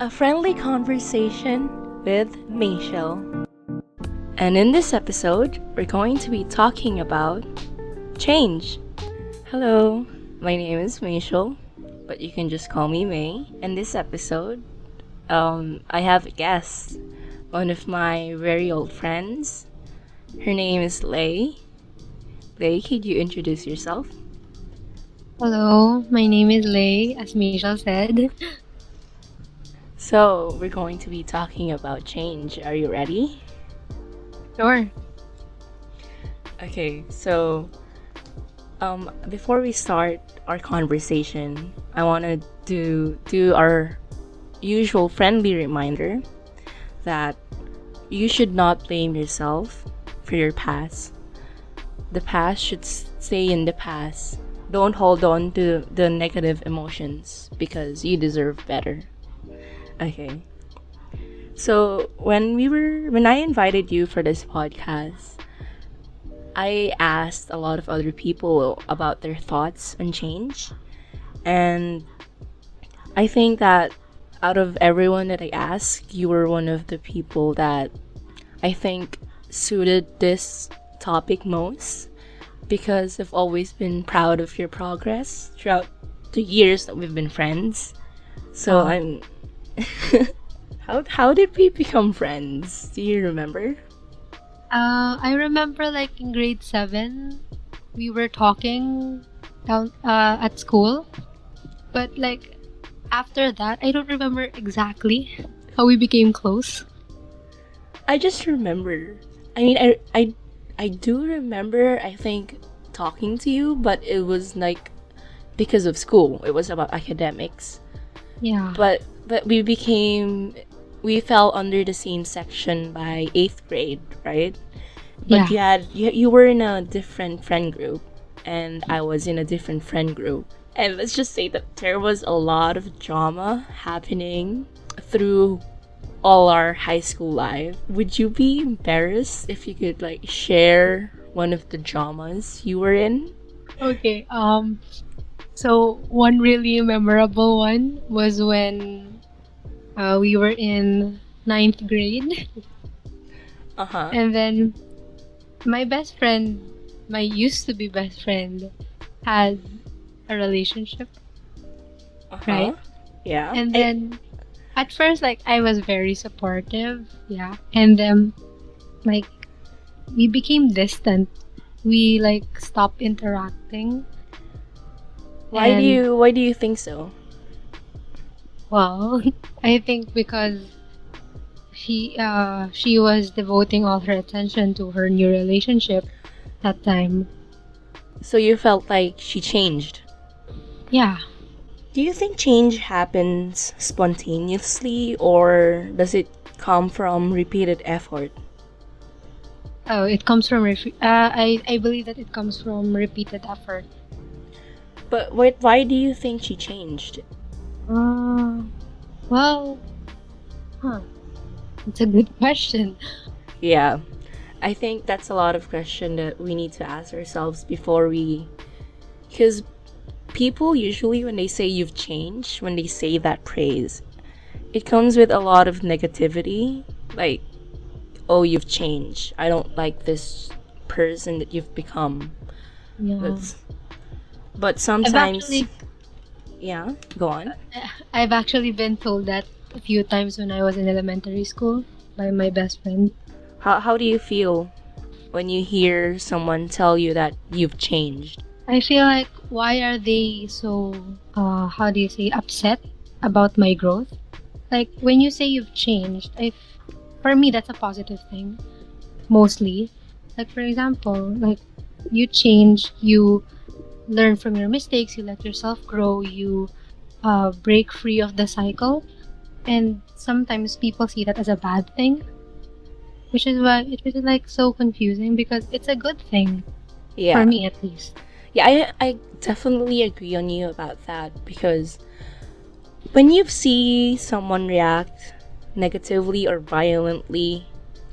A friendly conversation with Michelle. And in this episode, we're going to be talking about change. Hello, my name is Michelle, but you can just call me May. In this episode, I have a guest, one of my very old friends. Her name is Lay. Lay, could you introduce yourself? Hello, my name is Lay, as Michelle said. So, we're going to be talking about change. Are you ready? Sure. Okay, so before we start our conversation, I want to do our usual friendly reminder that you should not blame yourself for your past. The past should stay in the past. Don't hold on to the negative emotions because you deserve better. Okay. So when I invited you for this podcast, I asked a lot of other people about their thoughts on change. And I think that out of everyone that I asked, you were one of the people that I think suited this topic most because I've always been proud of your progress throughout the years that we've been friends. So Oh. I'm how did we become friends? Do you remember? I remember like in grade 7, we were talking down at school. But like after that, I don't remember exactly how we became close. I just remember. I mean, I do remember. I think talking to you, but it was like because of school. It was about academics. Yeah. But we fell under the same section by 8th grade, right? Yeah. But you were in a different friend group, and I was in a different friend group. And let's just say that there was a lot of drama happening through all our high school life. Would you be embarrassed if you could like share one of the dramas you were in? Okay. So one really memorable one was when we were in 9th grade, Uh-huh. and then my best friend, my used to be best friend, had a relationship, Uh-huh. right? Yeah. And then at first, like, I was very supportive, yeah. And then, like, we became distant. We like stopped interacting. And Why do you think so? well, I think because she was devoting all her attention to her new relationship that time. So you felt like she changed. Yeah. Do you think change happens spontaneously or does it come from repeated effort? Oh, it comes from I believe that it comes from repeated effort. But why do you think she changed? Uh, well, huh. It's a good question. Yeah. I think that's a lot of question that we need to ask ourselves before we because people usually when they say you've changed, when they say that praise, it comes with a lot of negativity. Like, oh, you've changed. I don't like this person that you've become. Yeah. That's, but I've sometimes, actually yeah, go on. I've actually been told that a few times when I was in elementary school by my best friend. How do you feel when you hear someone tell you that you've changed? I feel like why are they so how do you say upset about my growth? Like when you say you've changed, for me that's a positive thing mostly. Like for example, like you change, you learn from your mistakes, you let yourself grow, you break free of the cycle, and sometimes people see that as a bad thing, which is why it is like so confusing because it's a good thing Yeah. for me at least. Yeah, I definitely agree on you about that because when you see someone react negatively or violently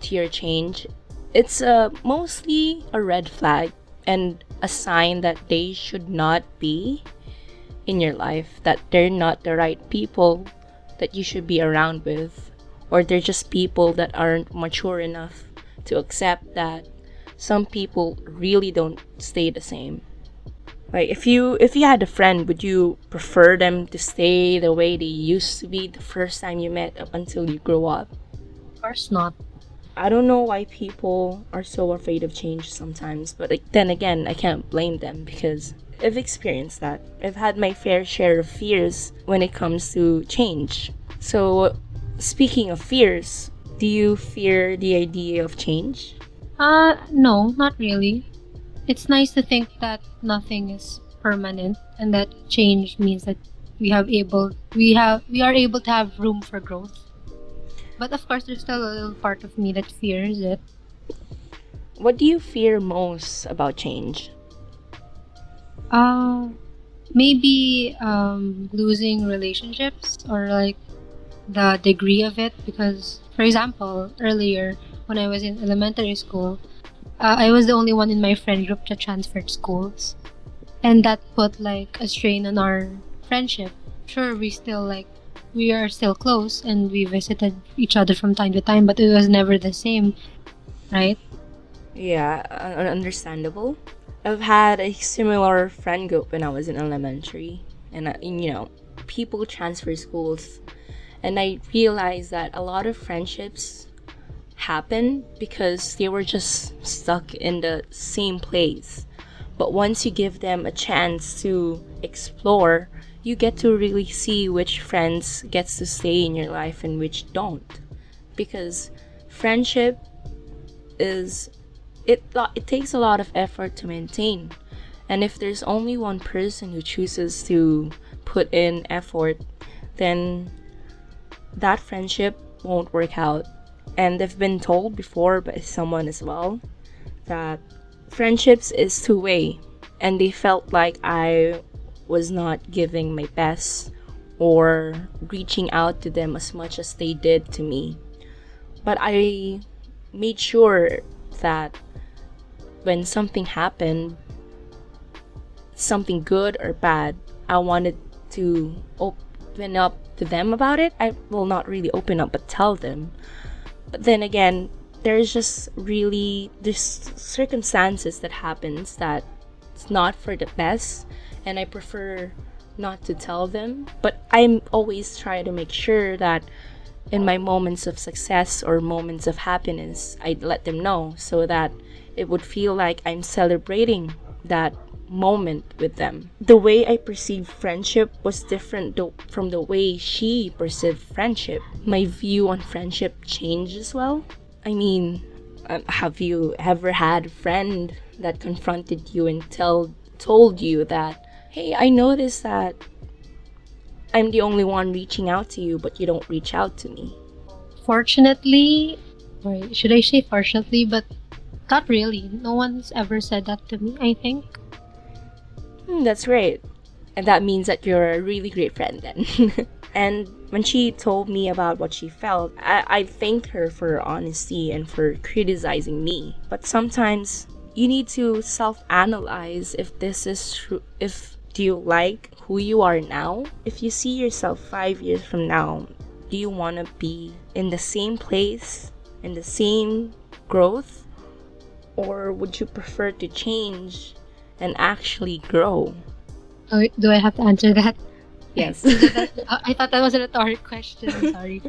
to your change, it's mostly a red flag and a sign that they should not be in your life, that they're not the right people that you should be around with, or they're just people that aren't mature enough to accept that some people really don't stay the same. Like if you had a friend, would you prefer them to stay the way they used to be the first time you met up until you grow up? Of course not. I don't know why people are so afraid of change sometimes, but like, then again, I can't blame them because I've experienced that. I've had my fair share of fears when it comes to change. So, speaking of fears, do you fear the idea of change? No, not really. It's nice to think that nothing is permanent and that change means that we are able to have room for growth. But of course there's still a little part of me that fears it. What do you fear most about change? Uh Maybe losing relationships or like the degree of it, because for example earlier when I was in elementary school, I was the only one in my friend group that transferred schools, and that put like a strain on our friendship. Sure, we are still close and we visited each other from time to time, but it was never the same, right? Yeah, understandable. I've had a similar friend group when I was in elementary, and people transfer schools, and I realized that a lot of friendships happen because they were just stuck in the same place. But once you give them a chance to explore, you get to really see which friends gets to stay in your life and which don't. Because friendship is it takes a lot of effort to maintain. And if there's only one person who chooses to put in effort, then that friendship won't work out. And I've been told before by someone as well that friendships is two-way, and they felt like I was not giving my best or reaching out to them as much as they did to me. But I made sure that when something happened, something good or bad, I wanted to open up to them about it. I will not really open up, but tell them. But then again, there's just really this circumstances that happens that it's not for the best, and I prefer not to tell them. But I'm always try to make sure that in my moments of success or moments of happiness, I'd let them know so that it would feel like I'm celebrating that moment with them. The way I perceived friendship was different from the way she perceived friendship. My view on friendship changed as well. I mean, have you ever had a friend that confronted you and told you that, hey, I noticed that I'm the only one reaching out to you, but you don't reach out to me? Fortunately, or should I say fortunately, but not really. No one's ever said that to me, I think. That's great. And that means that you're a really great friend then. And when she told me about what she felt, I thanked her for her honesty and for criticizing me. But sometimes you need to self-analyze if this is true. If do you like who you are now? If you see yourself 5 years from now, do you want to be in the same place, in the same growth? Or would you prefer to change and actually grow? Oh, do I have to answer that? Yes. I thought that was a rhetoric question. Sorry.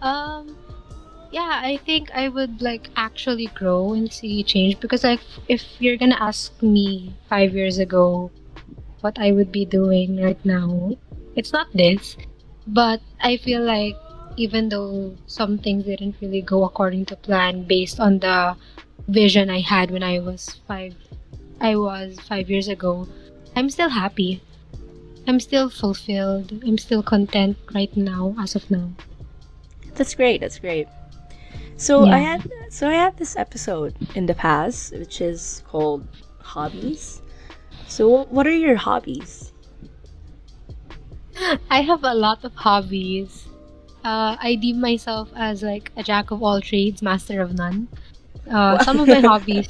Yeah, I think I would like actually grow and see change, because like if you're gonna ask me 5 years ago what I would be doing right now, it's not this. But I feel like even though some things didn't really go according to plan based on the vision I had when I was 5 years ago, I'm still happy. I'm still fulfilled. I'm still content right now, as of now. That's great. That's great. So Yeah. I had this episode in the past which is called hobbies. So what are your hobbies? I have a lot of hobbies. I deem myself as like a jack of all trades, master of none. Some of my hobbies,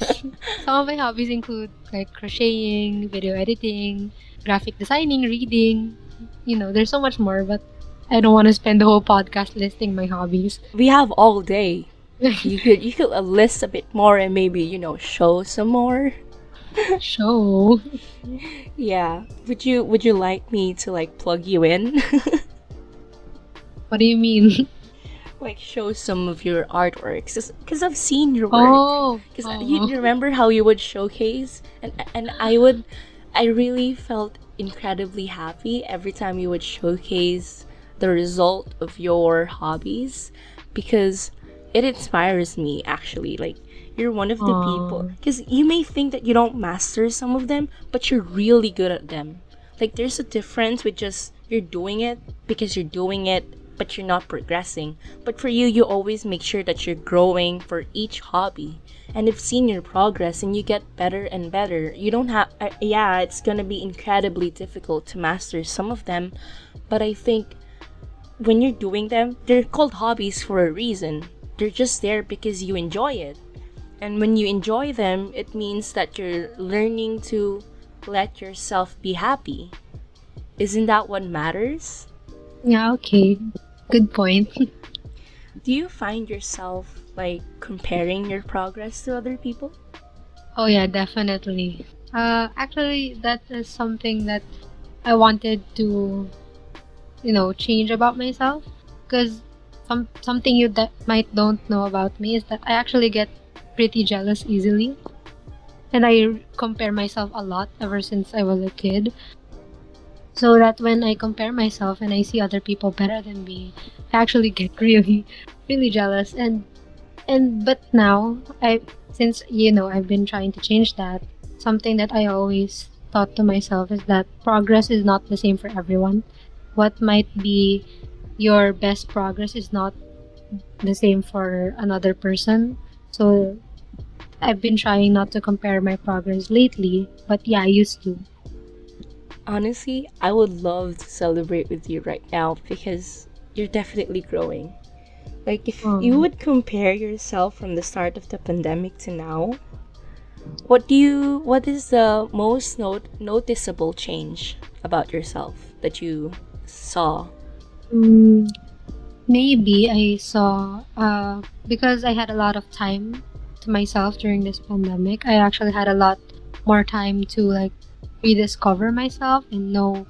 some of my hobbies include like crocheting, video editing, graphic designing, reading. You know, there's so much more, but I don't want to spend the whole podcast listing my hobbies. We have all day. You could list a bit more and maybe, show some more. Show. Yeah. Would you like me to like plug you in? What do you mean? Like show some of your artworks because I've seen your work. Oh. Because you Oh. remember how you would showcase, and I really felt incredibly happy every time you would showcase the result of your hobbies, because it inspires me actually. Like you're one of the people, Aw. because you may think that you don't master some of them, but you're really good at them. Like there's a difference with just you're doing it because you're doing it, but you're not progressing. But for you, you always make sure that you're growing for each hobby. And I've seen your progress and you get better and better. You don't have, yeah, it's gonna be incredibly difficult to master some of them, but I think when you're doing them, they're called hobbies for a reason. They're just there because you enjoy it. And when you enjoy them, it means that you're learning to let yourself be happy. Isn't that what matters? Yeah, okay. Good point. Do you find yourself like comparing your progress to other people? Oh yeah, definitely. Actually, that is something that I wanted to, change about myself. Because something you that might don't know about me is that I actually get pretty jealous easily, and I compare myself a lot ever since I was a kid. So that when I compare myself and I see other people better than me, I actually get really, really jealous. And but now I since I've been trying to change that. Something that I always thought to myself is that progress is not the same for everyone. What might be your best progress is not the same for another person. So I've been trying not to compare my progress lately, but yeah, I used to. Honestly, I would love to celebrate with you right now because you're definitely growing. Like, if you Um, would compare yourself from the start of the pandemic to now, what is the most noticeable change about yourself that you saw? mm, Maybe I saw because I had a lot of time to myself during this pandemic. I actually had a lot more time to like rediscover myself and know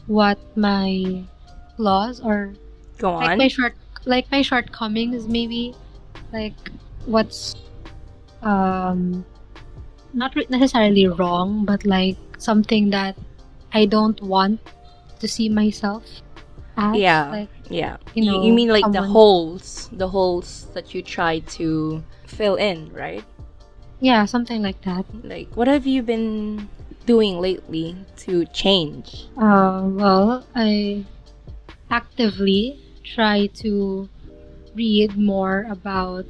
what my flaws or Go like on. my shortcomings maybe, like what's um not necessarily wrong, but like something that I don't want to see myself as, Yeah, like yeah. You mean like the someone. holes that you try to fill in, right? Yeah, something like that. Like, what have you been doing lately to change? Well, I actively try to read more about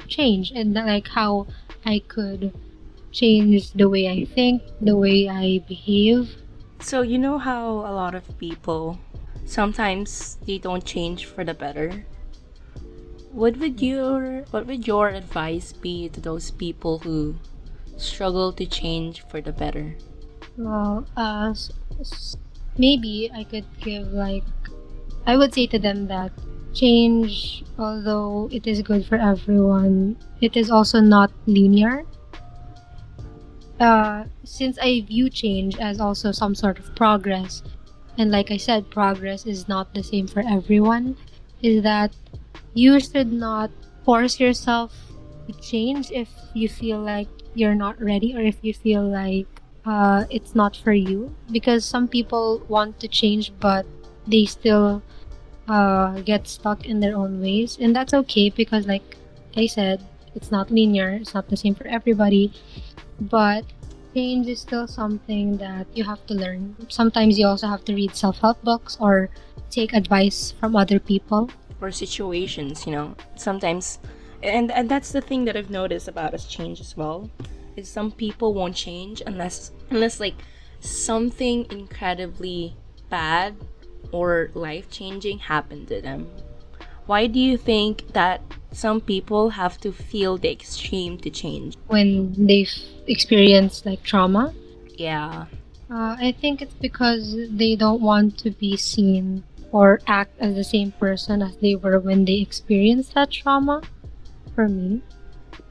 change and like how I could change the way I think, the way I behave. So, you know how a lot of people sometimes they don't change for the better? What would your advice be to those people who struggle to change for the better? Well, maybe I could give like I would say to them that change, although it is good for everyone, it is also not linear. Since I view change as also some sort of progress, and like I said, progress is not the same for everyone, is that you should not force yourself to change if you feel like you're not ready or if you feel like it's not for you. Because some people want to change, but they still get stuck in their own ways, and that's okay because, like I said, it's not linear, it's not the same for everybody, but change is still something that you have to learn. Sometimes you also have to read self-help books or take advice from other people. Or situations, sometimes, and that's the thing that I've noticed about us change as well, is some people won't change unless like something incredibly bad or life changing happened to them. Why do you think that some people have to feel the extreme to change? When they've experienced like trauma, Yeah. I think it's because they don't want to be seen or act as the same person as they were when they experienced that trauma, for me.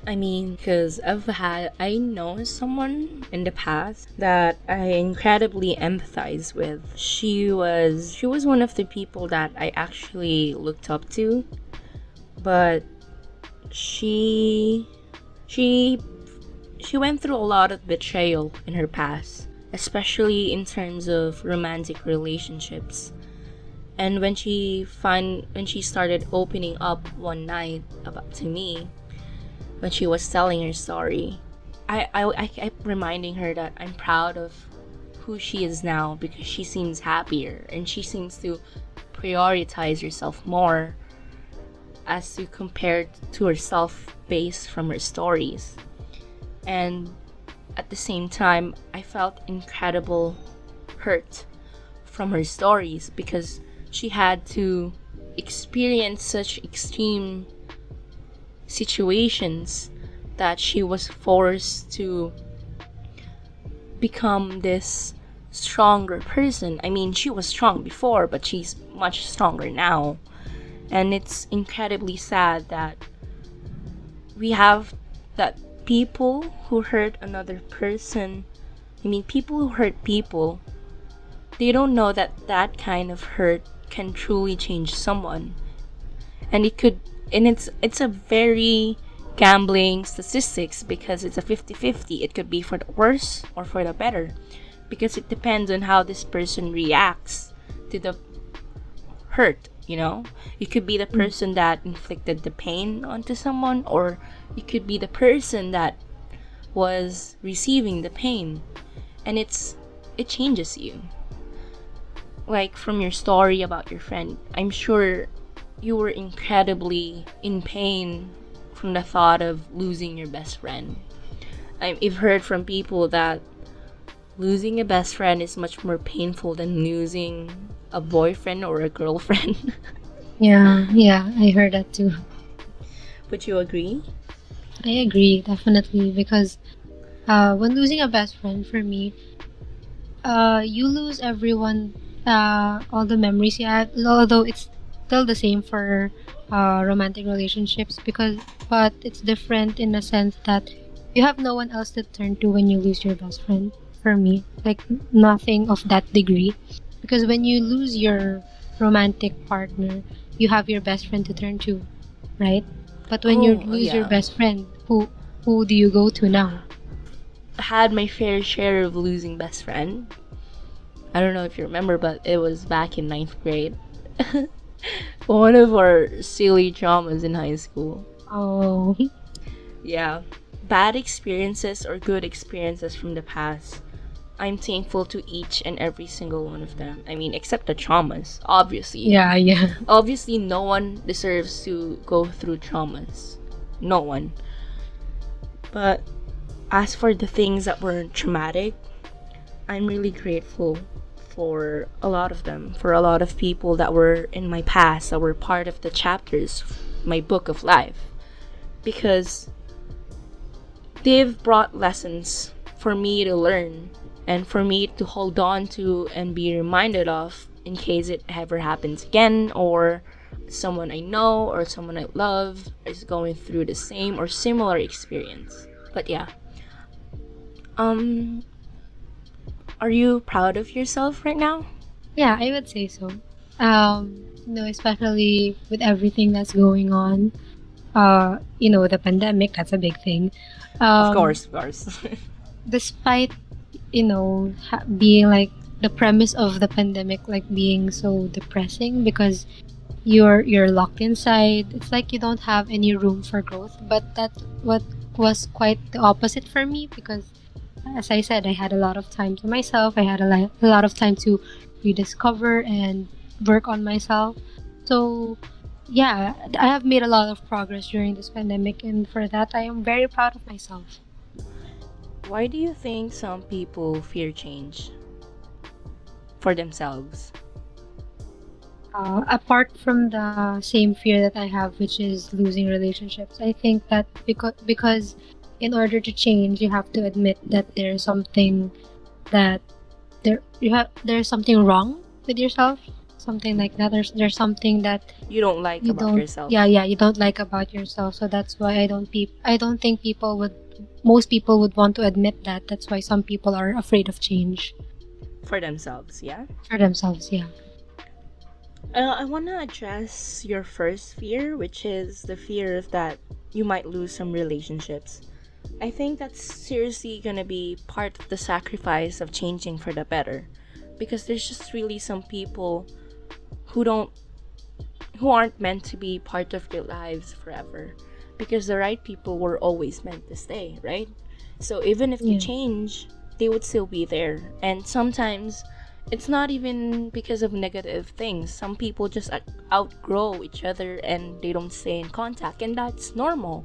I mean, because I know someone in the past that I incredibly empathize with. She was one of the people that I actually looked up to, but she she she went through a lot of betrayal in her past, especially in terms of romantic relationships. And when she started opening up one night about to me, when she was telling her story, I kept reminding her that I'm proud of who she is now because she seems happier and she seems to prioritize herself more as to compared to herself based from her stories. And at the same time, I felt incredible hurt from her stories because she had to experience such extreme situations that she was forced to become this stronger person. I mean, she was strong before, but she's much stronger now. And it's incredibly sad that we have that people who hurt another person, people who hurt people, they don't know that that kind of hurt can truly change someone. And it's a very gambling statistics because it's a 50-50. It could be for the worse or for the better because it depends on how this person reacts to the hurt. You could be the person that inflicted the pain onto someone, or you could be the person that was receiving the pain. And it changes you. Like from your story about your friend, I'm sure you were incredibly in pain from the thought of losing your best friend. I've heard from people that losing a best friend is much more painful than losing a boyfriend or a girlfriend. Yeah, I heard that too. Would you agree? I agree, definitely, because when losing a best friend, for me, you lose everyone, all the memories you had, although it's still the same for romantic relationships, but it's different in the sense that you have no one else to turn to when you lose your best friend. For me, like nothing of that degree, because when you lose your romantic partner, you have your best friend to turn to, right? But when you Oh, lose your yeah. best friend, who do you go to now? I had my fair share of losing best friend. I don't know if you remember, but it was back in ninth grade. One of our silly traumas in high school. Oh, Yeah. Bad experiences or good experiences from the past. I'm thankful to each and every single one of them. Except the traumas, obviously. yeah. Obviously, no one deserves to go through traumas. No one. But as for the things that were traumatic, I'm really grateful for a lot of them, for a lot of people that were in my past, that were part of the chapters, my book of life. Because they've brought lessons for me to learn and for me to hold on to and be reminded of in case it ever happens again, or someone I know or someone I love is going through the same or similar experience. But yeah, um are you proud of yourself right now? Yeah, I would say so. Especially with everything that's going on. The pandemic, that's a big thing. Of Um, course, of course. Despite, being like the premise of the pandemic, like being so depressing because you're locked inside. It's like you don't have any room for growth. But that's what was quite the opposite for me because, as I said, I had a lot of time to myself. I had a lot of time to rediscover and work on myself. So, yeah, I have made a lot of progress during this pandemic, and for that, I am very proud of myself. Why do you think some people fear change for themselves? Apart from the same fear that I have, which is losing relationships, I think that because in order to change, you have to admit that there's something that there's something wrong with yourself, something like that. There's something that You don't like you about don't yourself. yeah, you don't like about yourself. So that's why I don't think most people would want to admit that. That's why some people are afraid of change For themselves, yeah. for themselves. Yeah. I want to address your first fear, which is the fear of that you might lose some relationships. I think that's seriously gonna be part of the sacrifice of changing for the better, because there's just really some people who don't who aren't meant to be part of your lives forever, because the right people were always meant to stay, right? So even if you Yeah. change, they would still be there. And sometimes it's not even because of negative things. Some people just outgrow each other and they don't stay in contact, and that's normal.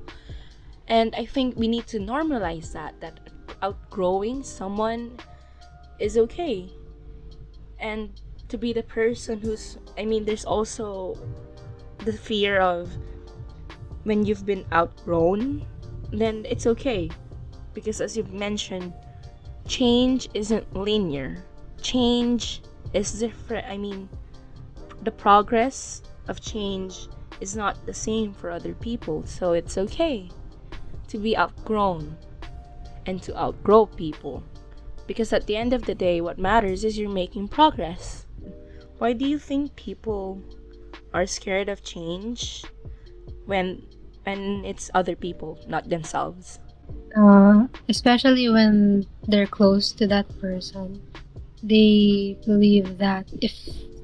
And I think we need to normalize that outgrowing someone is okay. And to be the person who's, I mean, there's also the fear of when you've been outgrown, then it's okay. Because as you've mentioned, change isn't linear. Change is different. I mean, the progress of change is not the same for other people. So it's okay to be outgrown and to outgrow people. Because at the end of the day, what matters is you're making progress. Why do you think people are scared of change when it's other people, not themselves? Especially when they're close to that person, they believe that if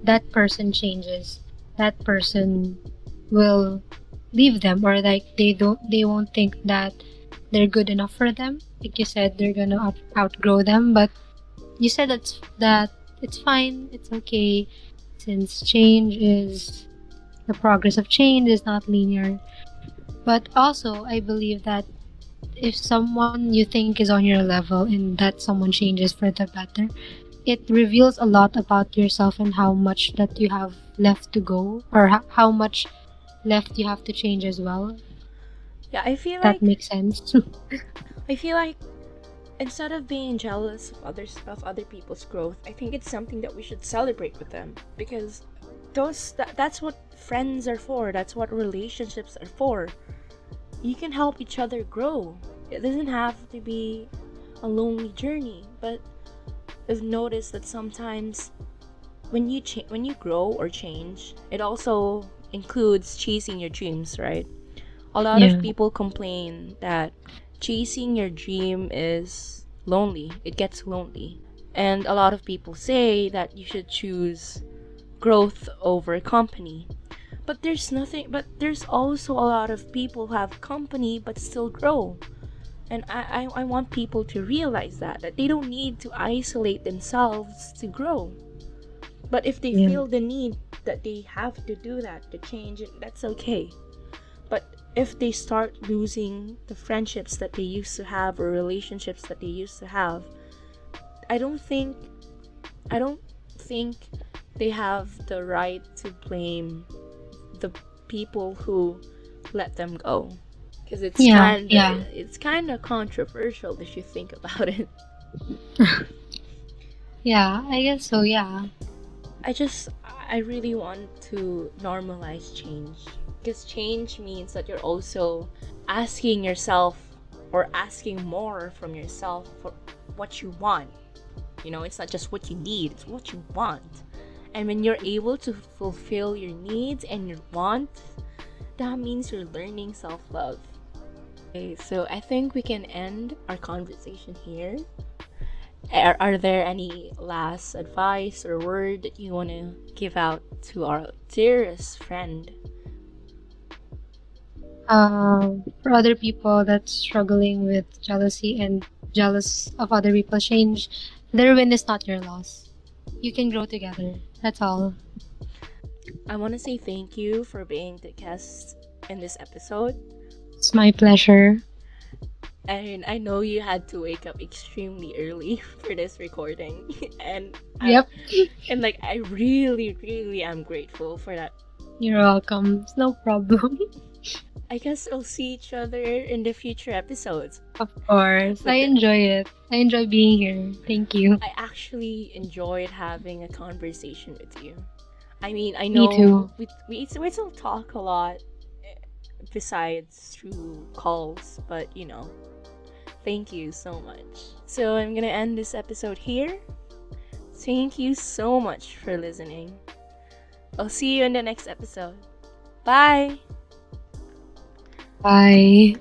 that person changes, that person will leave them, or like they won't think that they're good enough for them. Like you said, they're gonna outgrow them, but you said that it's fine, it's okay, since the progress of change is not linear. But also, I believe that if someone you think is on your level and that someone changes for the better, it reveals a lot about yourself and how much that you have left to go, or how much left you have to change as well. Yeah, That makes sense. I feel like instead of being jealous of other people's growth, I think it's something that we should celebrate with them, because that's what friends are for. That's what relationships are for. You can help each other grow. It doesn't have to be a lonely journey, but I've noticed that sometimes when you grow or change, it also includes chasing your dreams, right? A lot of Yeah. people complain that chasing your dream is lonely. It gets lonely. And a lot of people say that you should choose growth over company. But there's also a lot of people who have company but still grow. And I want people to realize that they don't need to isolate themselves to grow. But if they Yeah. feel the need that they have to do that to change it, that's okay. But if they start losing the friendships that they used to have or relationships that they used to have, I don't think I don't think they have the right to blame the people who let them go, because Yeah. Yeah. it's kind of controversial if you think about it. Yeah. I guess so. Yeah. I really want to normalize change, because change means that you're also asking yourself or asking more from yourself for what you want. You know, it's not just what you need, it's what you want. And when you're able to fulfill your needs and your wants, that means you're learning self-love. Okay, so I think we can end our conversation here. Are there any last advice or word that you want to give out to our dearest friend? For other people that's struggling with jealousy and jealous of other people's change, their win is not your loss. You can grow together. That's all. I want to say thank you for being the guest in this episode. It's my pleasure. And I know you had to wake up extremely early for this recording. and Yep. and like I really, really am grateful for that. You're welcome. It's no problem. I guess we'll see each other in the future episodes. Of course. I enjoy it. I enjoy being here. Thank you. I actually enjoyed having a conversation with you. I mean, I Me know too. we still talk a lot besides through calls, but thank you so much. So I'm gonna end this episode here. Thank you so much for listening. I'll see you in the next episode. Bye! Bye.